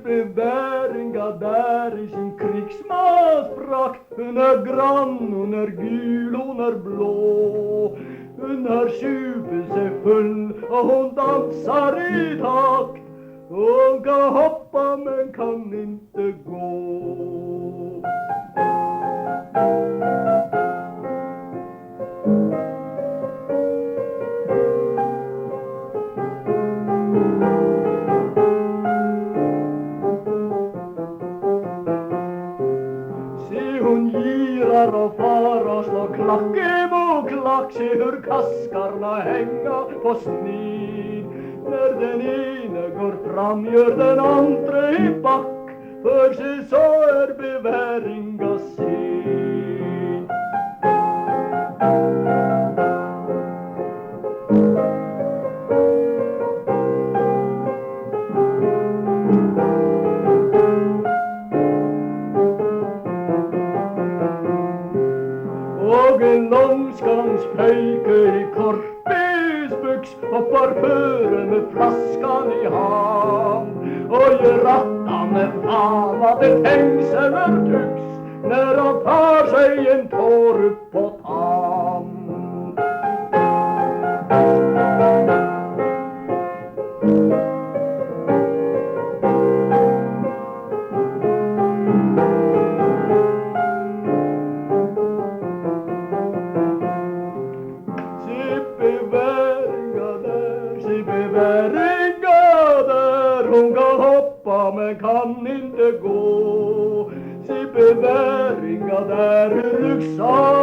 beväringa där i sin krigsmansprakt. Hon är grann, hon är gul, hon är blå. Hon har tjupit sig full och hon dansar i takt. Hon kan hoppa men kan inte gå. Se hon girar och far och slår klack emot klack. Se hur kaskarna hänga på snid. När den ene går fram gör den andra i back. För sig så är beväringa sin. Och en långskans pojke i korpisbyx hoppar före med flaskan i hand och gör rattan med fan vad det tängseler tycks när han tar sig en tår upp på tand. Hon kan hoppa men kan inte gå. Se beväringa där hur lyxan